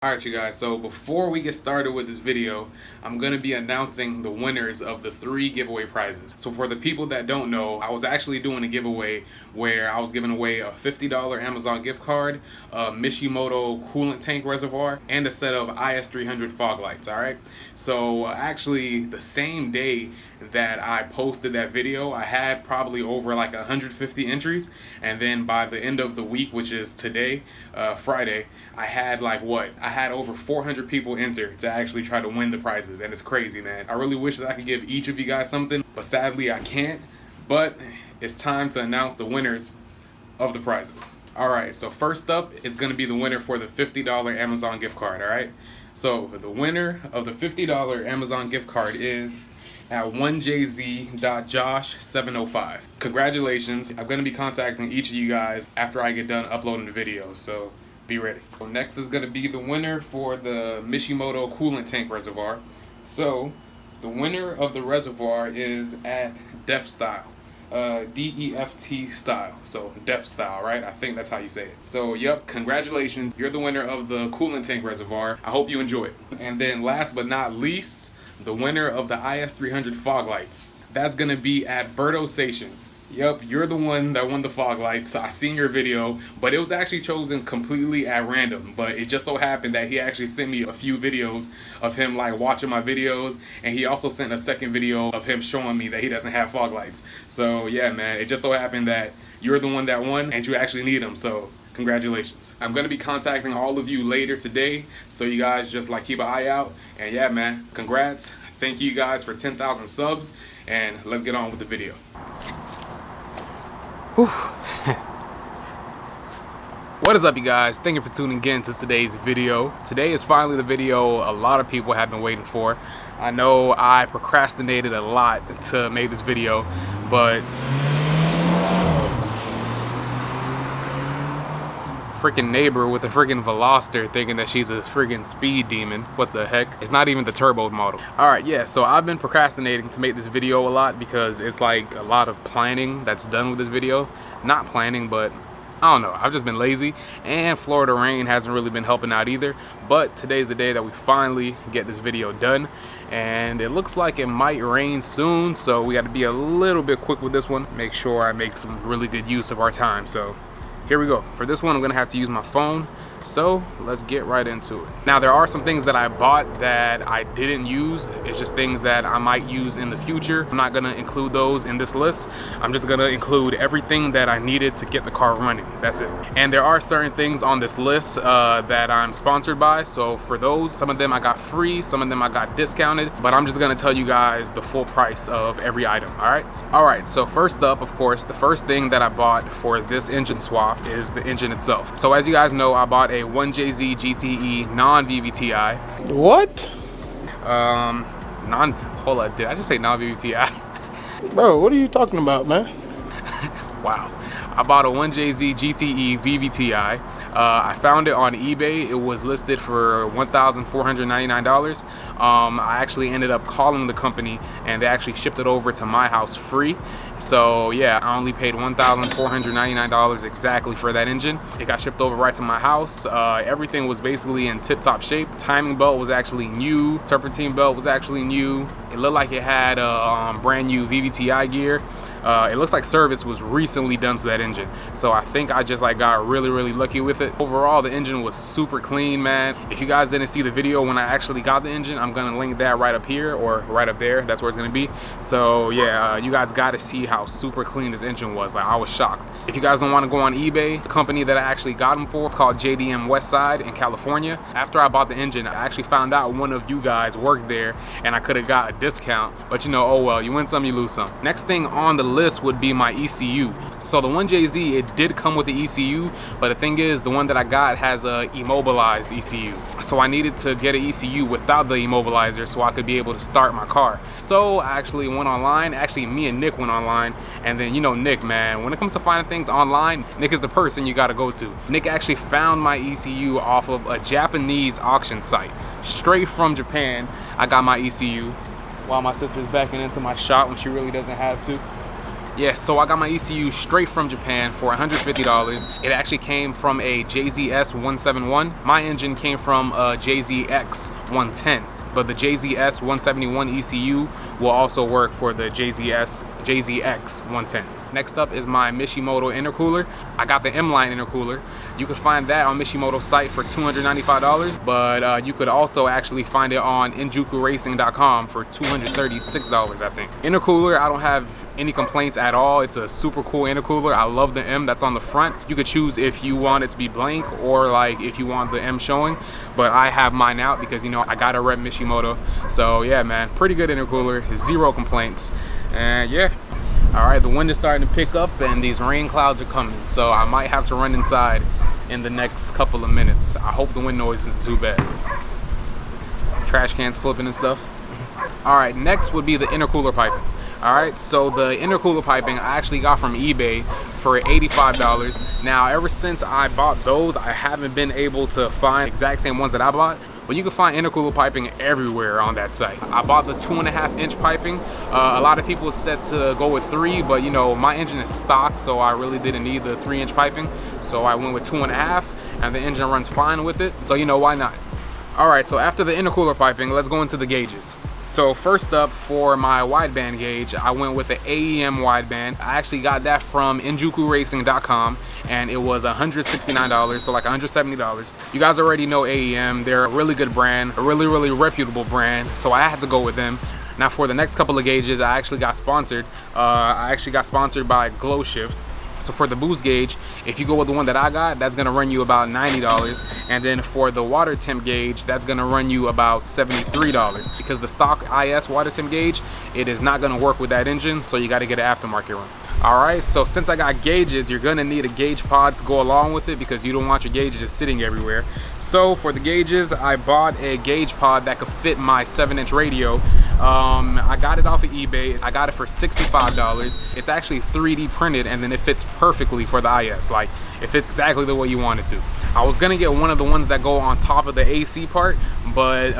Alright you guys, so before we get started with this video, I'm going to be announcing the winners of the 3 giveaway prizes. So for the people that don't know, I was actually doing a giveaway where I was giving away a $50 Amazon gift card, a Mishimoto coolant tank reservoir, and a set of IS300 fog lights, alright? So actually the same day that I posted that video, I had probably over like 150 entries, and then by the end of the week, which is today, Friday, I had like I had over 400 people enter to actually try to win the prizes, and it's crazy, man. I really wish that I could give each of you guys something, but sadly I can't. But it's time to announce the winners of the prizes. Alright, so first up, it's going to be the winner for the $50 Amazon gift card, alright? So the winner of the $50 Amazon gift card is at 1jz.josh705. Congratulations. I'm going to be contacting each of you guys after I get done uploading the video, so be ready. So next is going to be the winner for the Mishimoto coolant tank reservoir. So the winner of the reservoir is at Def Style. D-E-F-T style, so Def Style, right? I think that's how you say it. So yep, congratulations, you're the winner of the coolant tank reservoir. I hope you enjoy it. And then last but not least, the winner of the IS300 fog lights. That's gonna be at Berto Station. Yep, you're the one that won the fog lights. I seen your video, but it was actually chosen completely at random. But it just so happened that he actually sent me a few videos of him like watching my videos, and he also sent a second video of him showing me that he doesn't have fog lights. So yeah, man, it just so happened that you're the one that won and you actually need them. So congratulations. I'm gonna be contacting all of you later today, so you guys just like keep an eye out. And yeah, man, congrats. Thank you guys for 10,000 subs, and let's get on with the video. What is up, you guys? Thank you for tuning in to today's video. Today is finally the video a lot of people have been waiting for. I know I procrastinated a lot to make this video, but freaking neighbor with a freaking Veloster thinking that she's a freaking speed demon. What the heck? It's not even the turbo model. Alright, yeah, so I've been procrastinating to make this video a lot because it's like a lot of planning that's done with this video. Not planning, but I don't know, I've just been lazy, and Florida rain hasn't really been helping out either. But today's the day that we finally get this video done, and it looks like it might rain soon, so we got to be a little bit quick with this one. Make sure I make some really good use of our time. So here we go. For this one, I'm gonna have to use my phone, so let's get right into it. Now, there are some things that I bought that I didn't use. It's just things that I might use in the future. I'm not gonna include those in this list. I'm just gonna include everything that I needed to get the car running. That's it. And there are certain things on this list that I'm sponsored by, so for those, some of them I got free, some of them I got discounted, but I'm just gonna tell you guys the full price of every item, all right? So first up, of course, the first thing that I bought for this engine swap is the engine itself. So as you guys know, I bought a 1JZ GTE non-VVTi. What? Hold up, did I just say non-VVTi? Bro, what are you talking about, man? Wow. I bought a 1JZ GTE VVTi. I found it on eBay. It was listed for $1,499. I actually ended up calling the company, and they actually shipped it over to my house free. So yeah, I only paid $1,499 exactly for that engine. It got shipped over right to my house. Everything was basically in tip-top shape. Timing belt was actually new. Serpentine belt was actually new. It looked like it had a brand new VVTi gear. It looks like service was recently done to that engine, so I think I just like got really lucky with it. Overall, the engine was super clean, man. If you guys didn't see the video when I actually got the engine, I'm gonna link that right up here or right up there. That's where it's gonna be. So yeah, you guys got to see how super clean this engine was. Like, I was shocked. If you guys don't want to go on eBay, the company that I actually got them for, it's called JDM Westside in California. After I bought the engine, I actually found out one of you guys worked there, and I could have got a discount, but you know, oh well, you win some, you lose some. Next thing on the list would be my ECU. So the 1JZ, it did come with the ECU, but the thing is, the one that I got has a immobilized ECU. So I needed to get an ECU without the immobilizer so I could be able to start my car. So I actually went online. Actually, me and Nick went online, and then you know Nick, man, when it comes to finding things online, Nick is the person you gotta go to. Nick actually found my ECU off of a Japanese auction site. Straight from Japan, I got my ECU while my sister's backing into my shop when she really doesn't have to. Yeah, so I got my ECU straight from Japan for $150. It actually came from a JZS 171. My engine came from a JZX 110. But the JZS 171 ECU will also work for the JZX 110. Next up is my Mishimoto intercooler. I got the M-line intercooler. You can find that on Mishimoto's site for $295, but you could also actually find it on injukuracing.com for $236, I think. Intercooler, I don't have any complaints at all. It's a super cool intercooler. I love the M that's on the front. You could choose if you want it to be blank or like if you want the M showing, but I have mine out because, you know, I gotta rep Mishimoto. So yeah, man, pretty good intercooler, zero complaints. And yeah, all right, the wind is starting to pick up and these rain clouds are coming, so I might have to run inside in the next couple of minutes. I hope the wind noise isn't too bad. Trash cans flipping and stuff. All right, next would be the intercooler piping. All right, so the intercooler piping I actually got from eBay for $85. Now, ever since I bought those, I haven't been able to find the exact same ones that I bought, but you can find intercooler piping everywhere on that site. I bought the 2.5-inch piping. A lot of people said to go with 3, but you know, my engine is stock, so I really didn't need the 3-inch piping. So I went with 2.5, and the engine runs fine with it. So you know, why not? All right, so after the intercooler piping, let's go into the gauges. So first up, for my wideband gauge, I went with the AEM wideband. I actually got that from injukuracing.com, and it was $169, so like $170. You guys already know AEM. They're a really good brand, a really reputable brand, so I had to go with them. Now for the next couple of gauges, I actually got sponsored. I actually got sponsored by Glow Shift. So for the boost gauge, if you go with the one that I got, that's gonna run you about $90. And then for the water temp gauge, that's gonna run you about $73. Because the stock IS water temp gauge, it is not gonna work with that engine, so you gotta get an aftermarket one. All right, so since I got gauges, you're gonna need a gauge pod to go along with it because you don't want your gauges just sitting everywhere. So for the gauges, I bought a gauge pod that could fit my 7-inch radio. I got it off of eBay. I got it for $65. It's actually 3D printed, and then it fits perfectly for the IS. Like, it fits exactly the way you want it to. I was gonna get one of the ones that go on top of the AC part, but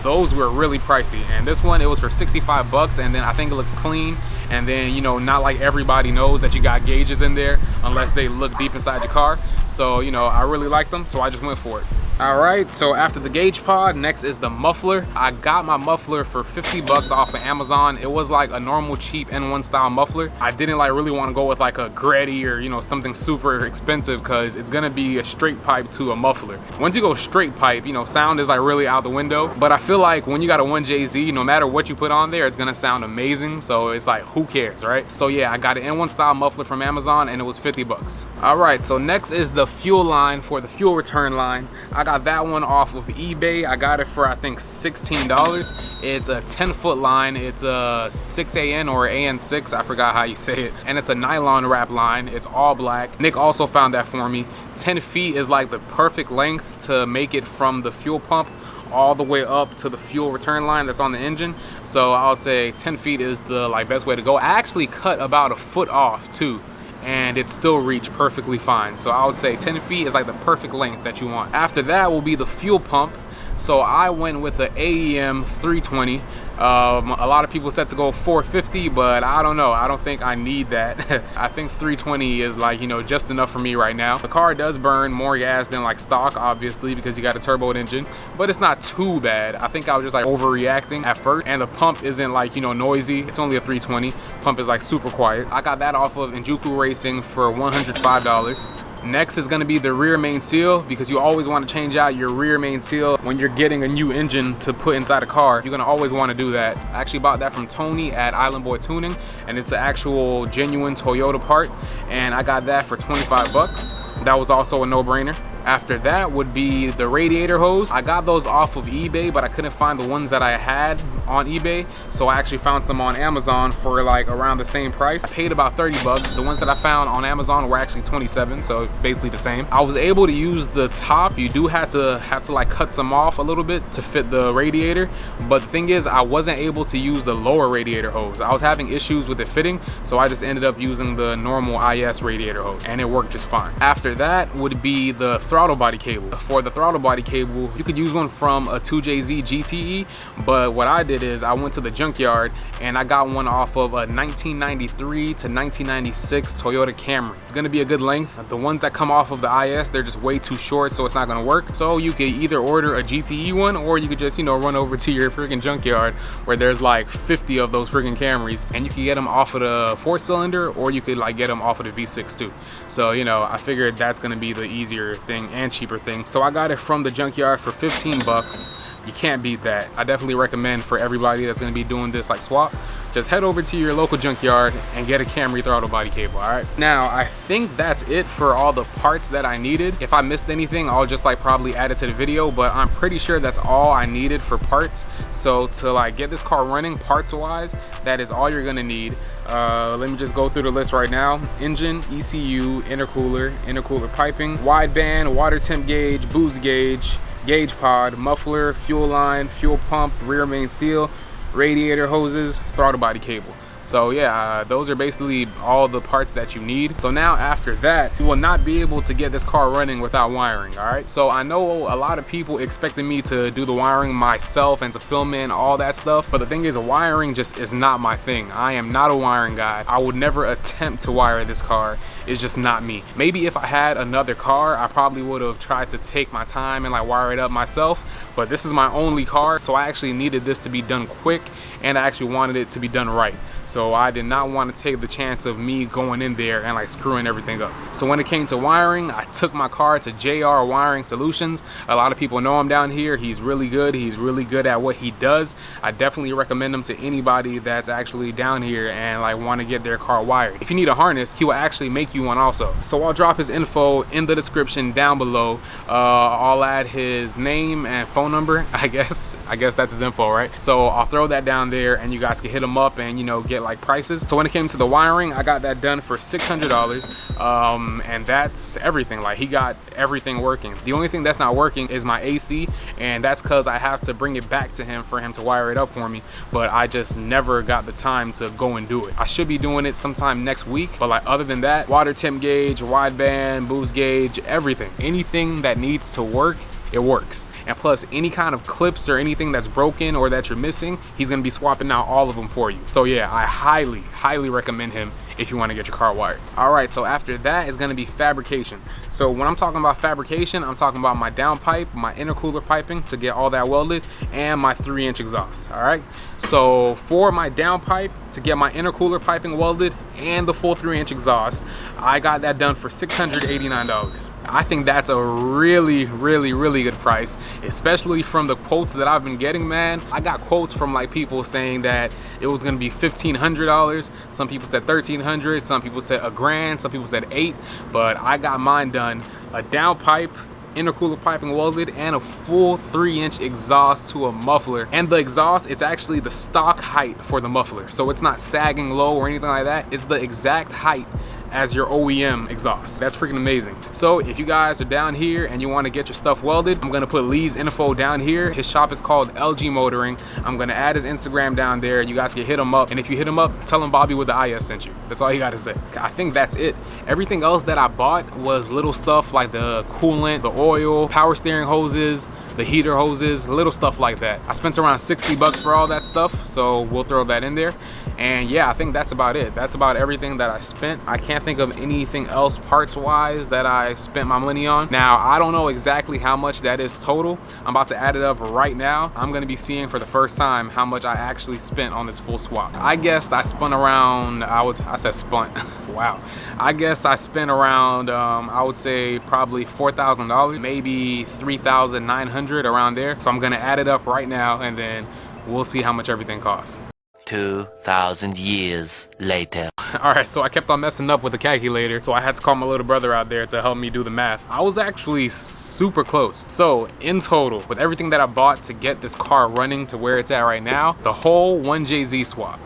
those were really pricey. And this one, it was for 65 bucks, and then I think it looks clean. And then, you know, not like everybody knows that you got gauges in there unless they look deep inside your car. So, you know, I really like them, so I just went for it. All right, so after the gauge pod, next is the muffler. I got my muffler for 50 bucks off of Amazon. It was like a normal cheap N1 style muffler. I didn't like really want to go with like a Gretty or, you know, something super expensive because it's gonna be a straight pipe to a muffler. Once you go straight pipe, you know, sound is like really out the window. But I feel like when you got a 1JZ, no matter what you put on there, it's gonna sound amazing. So it's like, who cares, right? So yeah, I got an N1 style muffler from Amazon and it was 50 bucks. All right, so next is the fuel line for the fuel return line. I got that one off of eBay. I got it for I think $16. It's a 10-foot line. It's a 6AN or AN6, I forgot how you say it, and it's a nylon wrap line. It's all black. Nick also found that for me. 10 feet is like the perfect length to make it from the fuel pump all the way up to the fuel return line that's on the engine. So I would say 10 feet is the like best way to go. I actually cut about a foot off too, and it still reached perfectly fine. So I would say 10 feet is like the perfect length that you want. After that will be the fuel pump. So I went with the AEM 320. A lot of people said to go 450, but I don't know. I don't think I need that. I think 320 is like, you know, just enough for me right now. The car does burn more gas than like stock, obviously, because you got a turbo engine, but it's not too bad. I think I was just like overreacting at first, and the pump isn't like, you know, noisy. It's only a 320. Pump is like super quiet. I got that off of Injuku Racing for $105. Next is going to be the rear main seal, because you always want to change out your rear main seal when you're getting a new engine to put inside a car. You're going to always want to do that. I actually bought that from Tony at Island Boy Tuning, and it's an actual genuine Toyota part, and I got that for 25 bucks. That was also a no-brainer. After that would be the radiator hose. I got those off of eBay, but I couldn't find the ones that I had on eBay, so I actually found some on Amazon for like around the same price. I paid about 30 bucks. The ones that I found on Amazon were actually 27, so basically the same. I was able to use the top. You do have to like cut some off a little bit to fit the radiator, but the thing is, I wasn't able to use the lower radiator hose. I was having issues with it fitting, so I just ended up using the normal IS radiator hose, and it worked just fine. After that would be the throttle body cable. For the throttle body cable, you could use one from a 2JZ GTE, but what I did is I went to the junkyard and I got one off of a 1993 to 1996 Toyota Camry. It's gonna be a good length. The ones that come off of the IS, they're just way too short, so it's not gonna work. So you could either order a GTE one, or you could just, you know, run over to your freaking junkyard where there's like 50 of those freaking Camrys, and you can get them off of the 4-cylinder, or you could like get them off of the V6 too. So, you know, I figured that's gonna be the easier thing and cheaper thing. So I got it from the junkyard for 15 bucks. You can't beat that. I definitely recommend for everybody that's gonna be doing this like swap, just head over to your local junkyard and get a Camry throttle body cable. All right, now I think that's it for all the parts that I needed. If I missed anything, I'll just like probably add it to the video, but I'm pretty sure that's all I needed for parts. So to like get this car running parts wise, that is all you're gonna need. Let me just go through the list right now. Engine, ECU, intercooler piping, wideband, water temp gauge, boost gauge, gauge pod, muffler, fuel line, fuel pump, rear main seal, radiator hoses, throttle body cable. So yeah, those are basically all the parts that you need. So now after that, you will not be able to get this car running without wiring. All right, so I know a lot of people expected me to do the wiring myself and to film in all that stuff, but the thing is, wiring just is not my thing. I am not a wiring guy. I would never attempt to wire this car. It's just not me. Maybe if I had another car, I probably would have tried to take my time and like wire it up myself, but this is my only car, so I actually needed this to be done quick, and I actually wanted it to be done right. So I did not want to take the chance of me going in there and like screwing everything up. So when it came to wiring, I took my car to JR Wiring Solutions. A lot of people know him down here. He's really good. He's really good at what he does. I definitely recommend him to anybody that's actually down here and like want to get their car wired. If you need a harness, he will actually make you one also. So I'll drop his info in the description down below. I'll add his name and phone number. I guess that's his info, right? So I'll throw that down there and you guys can hit him up and, you know, get like prices. So when it came to the wiring, I got that done for $600, and that's everything. Like, he got everything working. The only thing that's not working is my AC, and that's because I have to bring it back to him for him to wire it up for me, but I just never got the time to go and do it. I should be doing it sometime next week, but like other than that, water temp gauge, wideband, boost gauge, everything, anything that needs to work, it works. And plus, any kind of clips or anything that's broken or that you're missing, he's gonna be swapping out all of them for you. So yeah, I highly recommend him if you want to get your car wired. All right, so after that is gonna be fabrication. So when I'm talking about fabrication, I'm talking about my downpipe, my intercooler piping to get all that welded, and my 3-inch exhaust. All right, so for my downpipe, to get my intercooler piping welded and the full 3-inch exhaust, I got that done for $689. I think that's a really good price, especially from the quotes that I've been getting, man. I got quotes from like people saying that it was gonna be $1,500. Some people said $1,300, some people said $1,000, some people said $8, but I got mine done. A downpipe, intercooler piping welded, and a full 3-inch exhaust to a muffler. And the exhaust, it's actually the stock height for the muffler, so it's not sagging low or anything like that. It's the exact height as your OEM exhaust. That's freaking amazing. So if you guys are down here and you want to get your stuff welded, I'm gonna put Lee's info down here. His shop is called LG Motoring. I'm gonna add his Instagram down there. You guys can hit him up, and if you hit him up, tell him Bobby with the IS sent you. That's all you gotta say. I think that's it. Everything else that I bought was little stuff like the coolant, the oil, power steering hoses, the heater hoses, little stuff like that. I spent around 60 bucks for all that stuff, so we'll throw that in there. And yeah, I think that's about it. That's about everything that I spent. I can't think of anything else parts wise that I spent my money on. Now, I don't know exactly how much that is total. I'm about to add it up right now. I'm gonna be seeing for the first time how much I actually spent on this full swap. I guess I spun around, I said spun, wow. I guess I spent around, I would say probably $4,000, maybe $3,900, around there. So I'm gonna add it up right now, and then we'll see how much everything costs. 2,000 years later. All right, so I kept on messing up with the calculator, so I had to call my little brother out there to help me do the math. I was actually super close. So in total, with everything that I bought to get this car running to where it's at right now, the whole 1JZ swap,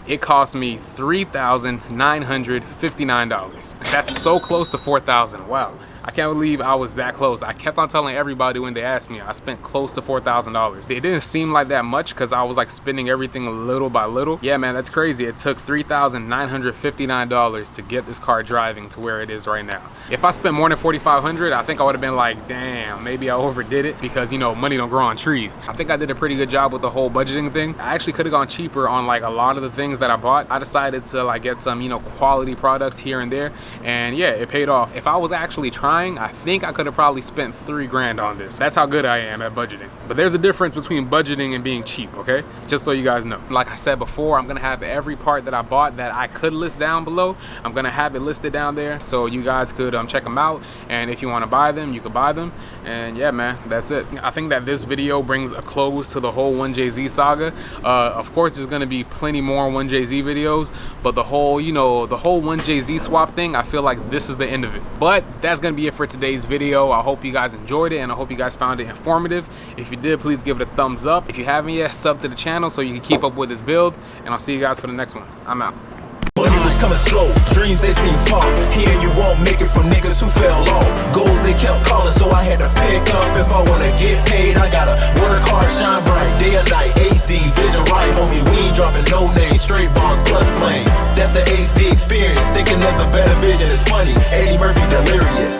it cost me $3,959. That's so close to $4,000. Wow. I can't believe I was that close. I kept on telling everybody when they asked me, I spent close to $4,000. It didn't seem like that much because I was like spending everything little by little. Yeah, man, that's crazy. It took $3,959 to get this car driving to where it is right now. If I spent more than $4,500, I think I would have been like, damn, maybe I overdid it, because you know, money don't grow on trees. I think I did a pretty good job with the whole budgeting thing. I actually could have gone cheaper on like a lot of the things that I bought. I decided to like get some, you know, quality products here and there, and yeah, it paid off. If I was actually trying, I think I could have probably spent 3 grand on this. That's how good I am at budgeting. But there's a difference between budgeting and being cheap, okay? Just so you guys know. Like I said before, I'm gonna have every part that I bought that I could list down below. I'm gonna have it listed down there so you guys could check them out, and if you want to buy them, you could buy them. And yeah, man, that's it. I think that this video brings a close to the whole 1JZ saga. Of course, there's gonna be plenty more 1JZ videos, but the whole, you know, the whole 1JZ swap thing, I feel like this is the end of it. But that's gonna be it for today's video. I hope you guys enjoyed it, and I hope you guys found it informative. If you did, please give it a thumbs up. If you haven't yet, sub to the channel so you can keep up with this build, and I'll see you guys for the next one. I'm out. But it was coming slow, dreams they seem far. Here you won't make it from niggas who fell off. Goals they kept calling, so I had to pick up. If I wanna get paid, I gotta work hard, shine bright. Day or night, HD, vision right, homie. We ain't dropping no names, straight bombs plus flame. That's the HD experience, thinking there's a better vision. It's funny, Eddie Murphy delirious.